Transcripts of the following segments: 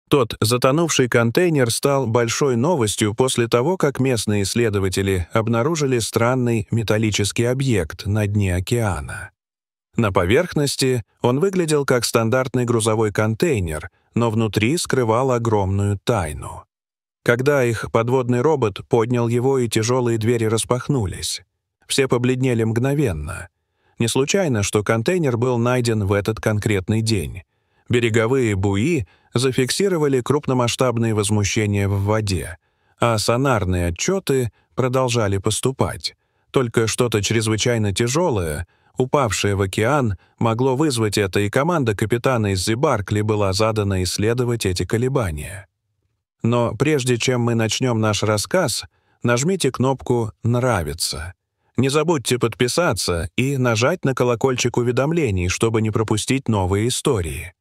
Тот затонувший контейнер стал большой новостью после того, как местные исследователи обнаружили странный металлический объект на дне океана. На поверхности он выглядел как стандартный грузовой контейнер, но внутри скрывал огромную тайну. Когда их подводный робот поднял его, и тяжелые двери распахнулись, все побледнели мгновенно. Не случайно, что контейнер был найден в этот конкретный день. Береговые буи зафиксировали крупномасштабные возмущения в воде, а сонарные отчеты продолжали поступать. Только что-то чрезвычайно тяжелое, упавшее в океан, могло вызвать это, и команда капитана из Баркли была задана исследовать эти колебания. Но прежде чем мы начнем наш рассказ, нажмите кнопку «Нравится». Не забудьте подписаться и нажать на колокольчик уведомлений, чтобы не пропустить новые истории.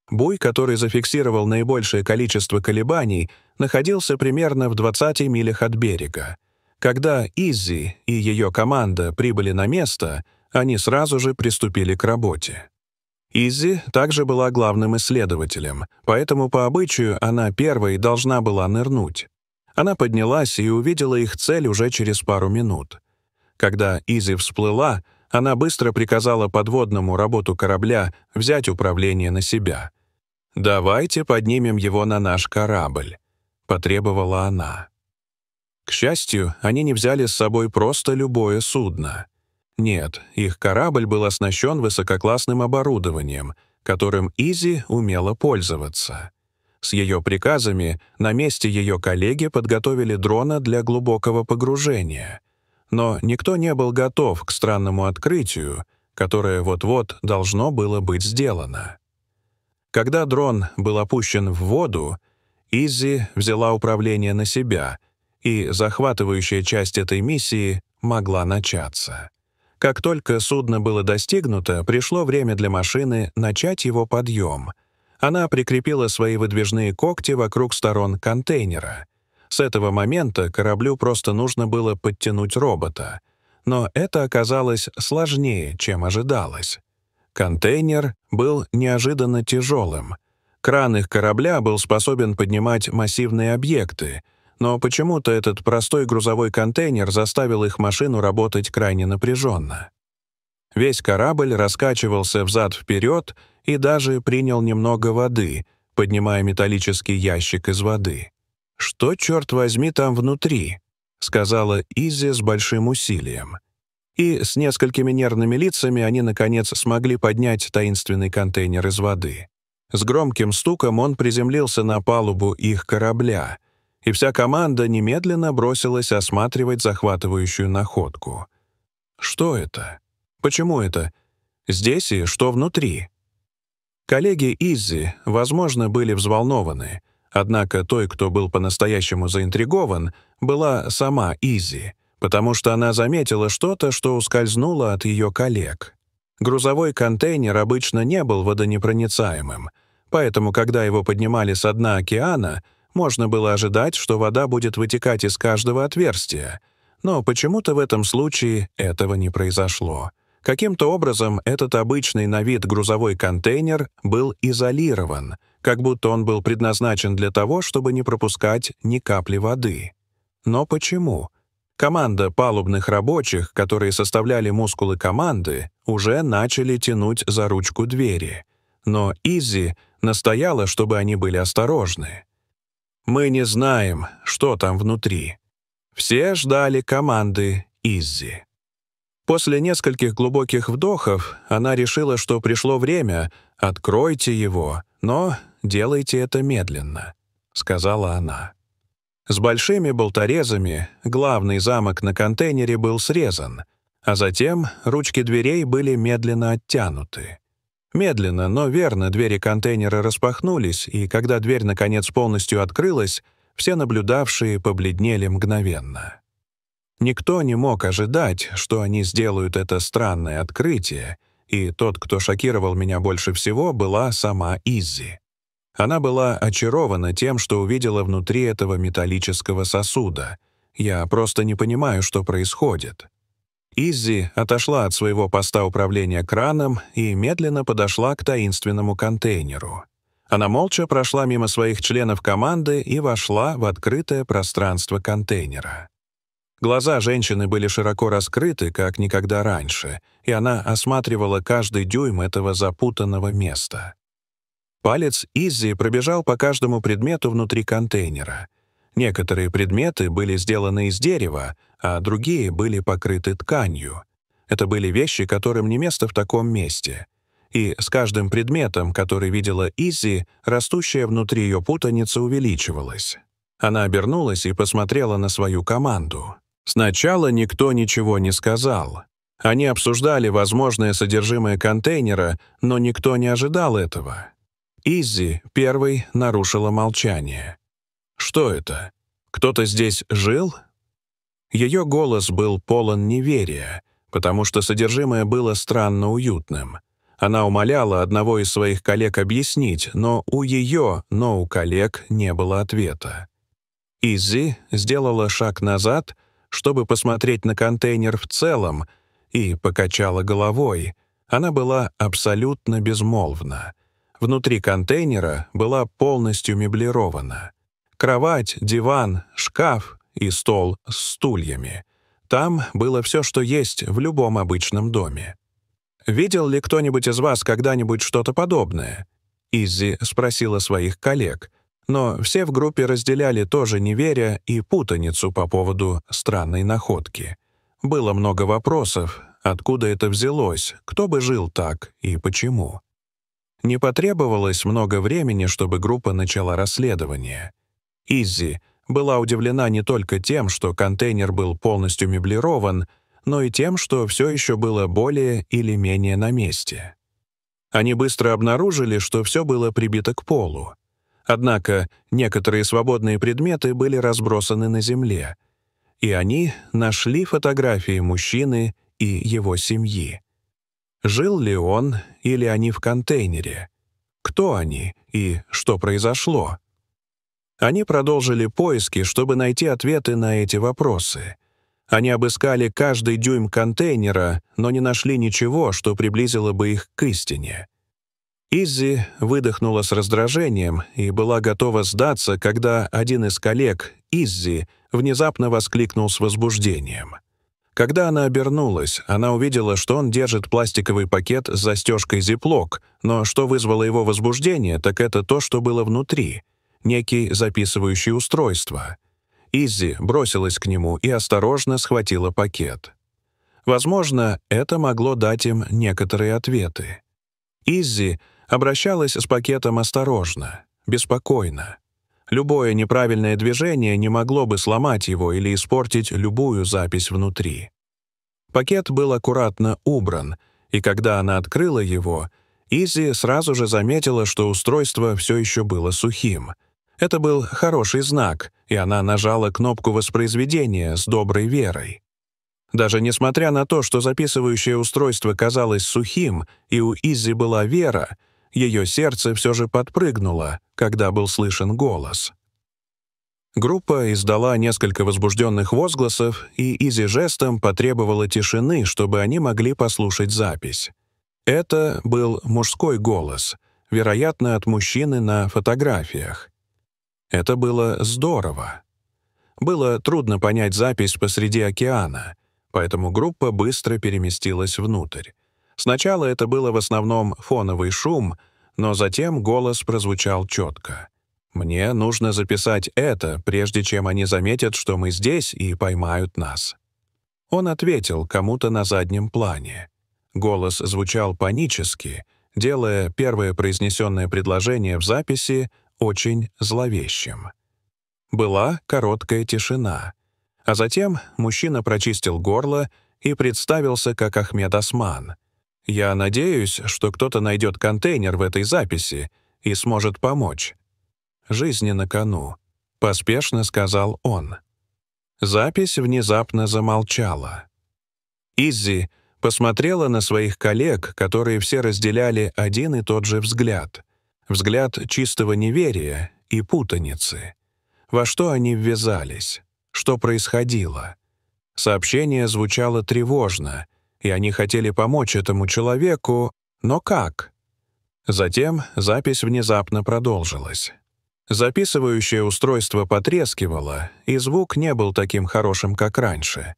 Буй, который зафиксировал наибольшее количество колебаний, находился примерно в 20 милях от берега. Когда Иззи и ее команда прибыли на место, они сразу же приступили к работе. Иззи также была главным исследователем, поэтому по обычаю она первой должна была нырнуть. Она поднялась и увидела их цель уже через пару минут. Когда Иззи всплыла, она быстро приказала подводному роботу корабля взять управление на себя. «Давайте поднимем его на наш корабль», — потребовала она. К счастью, они не взяли с собой просто любое судно. Нет, их корабль был оснащен высококлассным оборудованием, которым Иззи умела пользоваться. С ее приказами на месте ее коллеги подготовили дрона для глубокого погружения. Но никто не был готов к странному открытию, которое вот-вот должно было быть сделано. Когда дрон был опущен в воду, Иззи взяла управление на себя, и захватывающая часть этой миссии могла начаться. Как только судно было достигнуто, пришло время для машины начать его подъем. Она прикрепила свои выдвижные когти вокруг сторон контейнера. С этого момента кораблю просто нужно было подтянуть робота. Но это оказалось сложнее, чем ожидалось. Контейнер был неожиданно тяжелым. Кран их корабля был способен поднимать массивные объекты, но почему-то этот простой грузовой контейнер заставил их машину работать крайне напряженно. Весь корабль раскачивался взад-вперед и даже принял немного воды, поднимая металлический ящик из воды. «Что, черт возьми, там внутри?» — сказала Иззи с большим усилием. И с несколькими нервными лицами они, наконец, смогли поднять таинственный контейнер из воды. С громким стуком он приземлился на палубу их корабля, и вся команда немедленно бросилась осматривать захватывающую находку. Что это? Почему это? Здесь и что внутри? Коллеги Иззи, возможно, были взволнованы, однако той, кто был по-настоящему заинтригован, была сама Иззи, потому что она заметила что-то, что ускользнуло от ее коллег. Грузовой контейнер обычно не был водонепроницаемым, поэтому, когда его поднимали со дна океана, можно было ожидать, что вода будет вытекать из каждого отверстия, но почему-то в этом случае этого не произошло. Каким-то образом этот обычный на вид грузовой контейнер был изолирован, как будто он был предназначен для того, чтобы не пропускать ни капли воды. Но почему? Команда палубных рабочих, которые составляли мускулы команды, уже начали тянуть за ручку двери. Но Иззи настояла, чтобы они были осторожны. «Мы не знаем, что там внутри». Все ждали команды Иззи. После нескольких глубоких вдохов она решила, что пришло время, откройте его, но делайте это медленно, сказала она. С большими болторезами главный замок на контейнере был срезан, а затем ручки дверей были медленно оттянуты. Медленно, но верно двери контейнера распахнулись, и когда дверь наконец полностью открылась, все наблюдавшие побледнели мгновенно. Никто не мог ожидать, что они сделают это странное открытие, и тот, кто шокировал меня больше всего, была сама Иззи. Она была очарована тем, что увидела внутри этого металлического сосуда. Я просто не понимаю, что происходит. Иззи отошла от своего поста управления краном и медленно подошла к таинственному контейнеру. Она молча прошла мимо своих членов команды и вошла в открытое пространство контейнера. Глаза женщины были широко раскрыты, как никогда раньше, и она осматривала каждый дюйм этого запутанного места. Палец Иззи пробежал по каждому предмету внутри контейнера. Некоторые предметы были сделаны из дерева, а другие были покрыты тканью. Это были вещи, которым не место в таком месте. И с каждым предметом, который видела Иззи, растущая внутри ее путаница увеличивалась. Она обернулась и посмотрела на свою команду. Сначала никто ничего не сказал. Они обсуждали возможное содержимое контейнера, но никто не ожидал этого. Иззи первой нарушила молчание. «Что это? Кто-то здесь жил?» Ее голос был полон неверия, потому что содержимое было странно уютным. Она умоляла одного из своих коллег объяснить, но у коллег не было ответа. Иззи сделала шаг назад, чтобы посмотреть на контейнер в целом, и покачала головой. Она была абсолютно безмолвна. Внутри контейнера была полностью меблирована. Кровать, диван, шкаф и стол с стульями. Там было все, что есть в любом обычном доме. «Видел ли кто-нибудь из вас когда-нибудь что-то подобное?» Иззи спросила своих коллег, но все в группе разделяли тоже неверие и путаницу по поводу странной находки. Было много вопросов, откуда это взялось, кто бы жил так и почему. Не потребовалось много времени, чтобы группа начала расследование. Иззи была удивлена не только тем, что контейнер был полностью меблирован, но и тем, что все еще было более или менее на месте. Они быстро обнаружили, что все было прибито к полу. Однако некоторые свободные предметы были разбросаны на земле, и они нашли фотографии мужчины и его семьи. Жил ли он или они в контейнере? Кто они и что произошло? Они продолжили поиски, чтобы найти ответы на эти вопросы. Они обыскали каждый дюйм контейнера, но не нашли ничего, что приблизило бы их к истине. Иззи выдохнула с раздражением и была готова сдаться, когда один из коллег, Иззи, внезапно воскликнул с возбуждением. Когда она обернулась, она увидела, что он держит пластиковый пакет с застежкой Ziploc, но что вызвало его возбуждение, так это то, что было внутри — некий записывающий устройство. Иззи бросилась к нему и осторожно схватила пакет. Возможно, это могло дать им некоторые ответы. Иззи обращалась с пакетом осторожно, беспокойно. Любое неправильное движение не могло бы сломать его или испортить любую запись внутри. Пакет был аккуратно убран, и когда она открыла его, Иззи сразу же заметила, что устройство все еще было сухим. Это был хороший знак, и она нажала кнопку воспроизведения с доброй верой. Даже несмотря на то, что записывающее устройство казалось сухим, и у Иззи была вера, ее сердце все же подпрыгнуло, когда был слышен голос. Группа издала несколько возбужденных возгласов, и Иззи жестом потребовала тишины, чтобы они могли послушать запись. Это был мужской голос, вероятно, от мужчины на фотографиях. Это было здорово. Было трудно понять запись посреди океана, поэтому группа быстро переместилась внутрь. Сначала это было в основном фоновый шум, но затем голос прозвучал четко. «Мне нужно записать это, прежде чем они заметят, что мы здесь, и поймают нас». Он ответил кому-то на заднем плане. Голос звучал панически, делая первое произнесенное предложение в записи очень зловещим. Была короткая тишина, а затем мужчина прочистил горло и представился как Ахмед Осман. «Я надеюсь, что кто-то найдет контейнер в этой записи и сможет помочь. Жизни на кону», — поспешно сказал он. Запись внезапно замолчала. Иззи посмотрела на своих коллег, которые все разделяли один и тот же взгляд. Взгляд чистого неверия и путаницы. Во что они ввязались? Что происходило? Сообщение звучало тревожно, и они хотели помочь этому человеку, но как? Затем запись внезапно продолжилась. Записывающее устройство потрескивало, и звук не был таким хорошим, как раньше.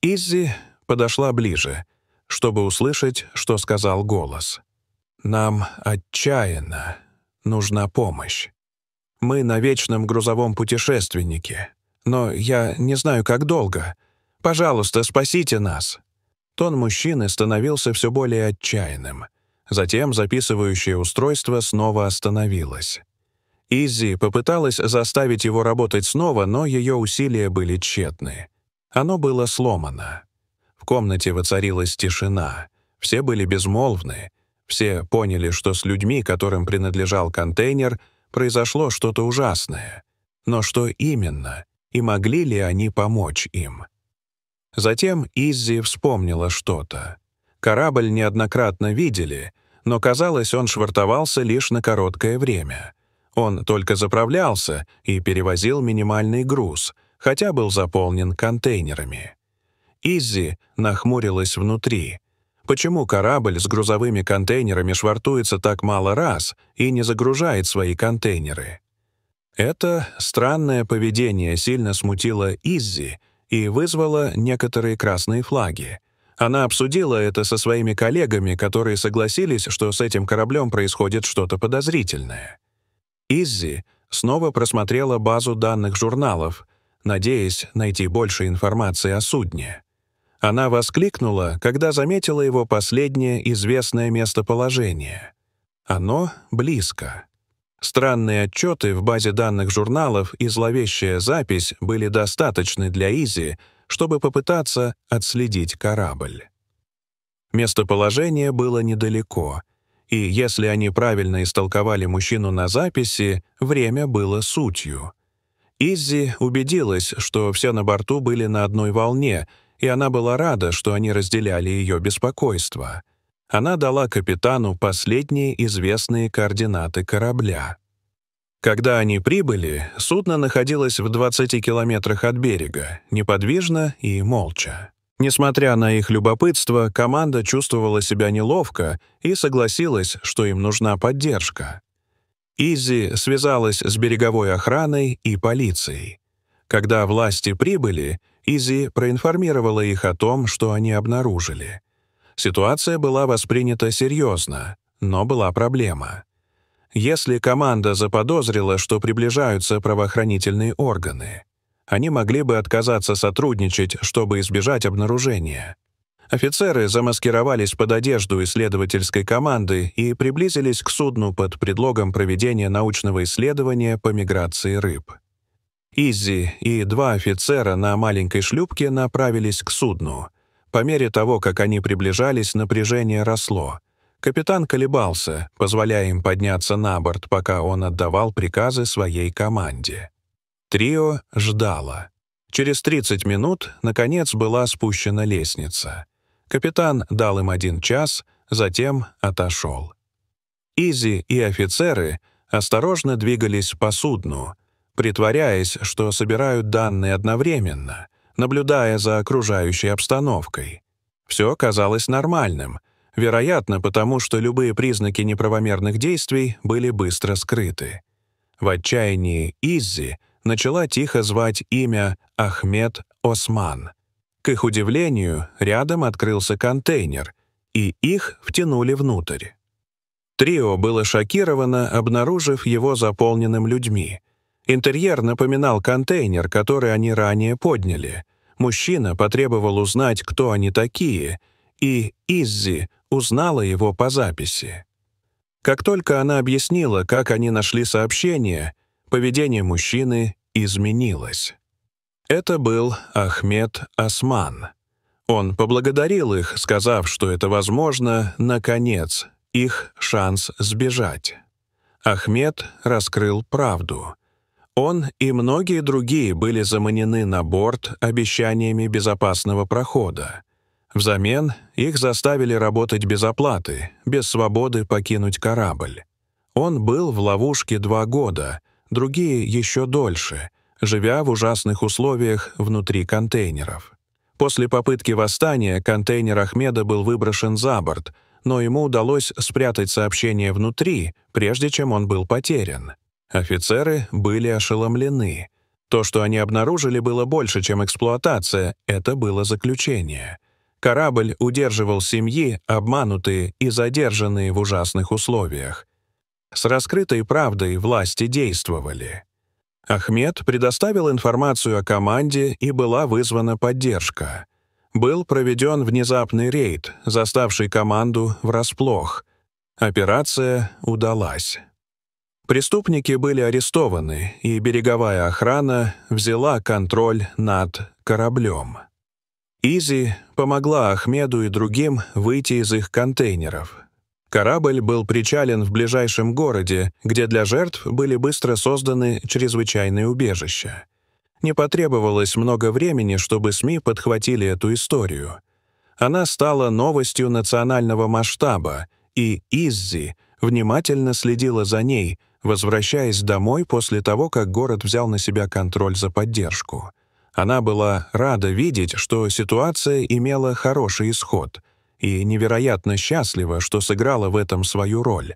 Иззи подошла ближе, чтобы услышать, что сказал голос. «Нам отчаянно нужна помощь. Мы на вечном грузовом путешественнике, но я не знаю, как долго. Пожалуйста, спасите нас». Тон мужчины становился все более отчаянным. Затем записывающее устройство снова остановилось. Иззи попыталась заставить его работать снова, но ее усилия были тщетны. Оно было сломано. В комнате воцарилась тишина. Все были безмолвны. Все поняли, что с людьми, которым принадлежал контейнер, произошло что-то ужасное. Но что именно? И могли ли они помочь им? Затем Иззи вспомнила что-то. Корабль неоднократно видели, но, казалось, он швартовался лишь на короткое время. Он только заправлялся и перевозил минимальный груз, хотя был заполнен контейнерами. Иззи нахмурилась внутри. Почему корабль с грузовыми контейнерами швартуется так мало раз и не загружает свои контейнеры? Это странное поведение сильно смутило Иззи и вызвало некоторые красные флаги. Она обсудила это со своими коллегами, которые согласились, что с этим кораблем происходит что-то подозрительное. Иззи снова просмотрела базу данных журналов, надеясь найти больше информации о судне. Она воскликнула, когда заметила его последнее известное местоположение. Оно близко. Странные отчеты в базе данных журналов и зловещая запись были достаточны для Иззи, чтобы попытаться отследить корабль. Местоположение было недалеко, и если они правильно истолковали мужчину на записи, время было сутью. Иззи убедилась, что все на борту были на одной волне, и она была рада, что они разделяли ее беспокойство. Она дала капитану последние известные координаты корабля. Когда они прибыли, судно находилось в 20 километрах от берега, неподвижно и молча. Несмотря на их любопытство, команда чувствовала себя неловко и согласилась, что им нужна поддержка. Иззи связалась с береговой охраной и полицией. Когда власти прибыли, Иззи проинформировала их о том, что они обнаружили. Ситуация была воспринята серьезно, но была проблема. Если команда заподозрила, что приближаются правоохранительные органы, они могли бы отказаться сотрудничать, чтобы избежать обнаружения. Офицеры замаскировались под одежду исследовательской команды и приблизились к судну под предлогом проведения научного исследования по миграции рыб. Иззи и два офицера на маленькой шлюпке направились к судну. По мере того, как они приближались, напряжение росло. Капитан колебался, позволяя им подняться на борт, пока он отдавал приказы своей команде. Трио ждало. Через 30 минут, наконец, была спущена лестница. Капитан дал им 1 час, затем отошел. Иззи и офицеры осторожно двигались по судну, притворяясь, что собирают данные одновременно, наблюдая за окружающей обстановкой. Все казалось нормальным, вероятно, потому что любые признаки неправомерных действий были быстро скрыты. В отчаянии Иззи начала тихо звать имя Ахмед Осман. К их удивлению, рядом открылся контейнер, и их втянули внутрь. Трио было шокировано, обнаружив его заполненным людьми. Интерьер напоминал контейнер, который они ранее подняли. Мужчина потребовал узнать, кто они такие, и Иззи узнала его по записи. Как только она объяснила, как они нашли сообщение, поведение мужчины изменилось. Это был Ахмед Осман. Он поблагодарил их, сказав, что это, возможно, наконец, их шанс сбежать. Ахмед раскрыл правду. Он и многие другие были заманены на борт обещаниями безопасного прохода. Взамен их заставили работать без оплаты, без свободы покинуть корабль. Он был в ловушке 2 года, другие еще дольше, живя в ужасных условиях внутри контейнеров. После попытки восстания контейнер Ахмеда был выброшен за борт, но ему удалось спрятать сообщение внутри, прежде чем он был потерян. Офицеры были ошеломлены. То, что они обнаружили, было больше, чем эксплуатация, это было заключение. Корабль удерживал семьи, обманутые и задержанные в ужасных условиях. С раскрытой правдой власти действовали. Ахмед предоставил информацию о команде, и была вызвана поддержка. Был проведен внезапный рейд, заставший команду врасплох. Операция удалась. Преступники были арестованы, и береговая охрана взяла контроль над кораблем. Изи помогла Ахмеду и другим выйти из их контейнеров. Корабль был причален в ближайшем городе, где для жертв были быстро созданы чрезвычайные убежища. Не потребовалось много времени, чтобы СМИ подхватили эту историю. Она стала новостью национального масштаба, и Иззи внимательно следила за ней, возвращаясь домой после того, как город взял на себя контроль за поддержку. Она была рада видеть, что ситуация имела хороший исход, и невероятно счастлива, что сыграла в этом свою роль.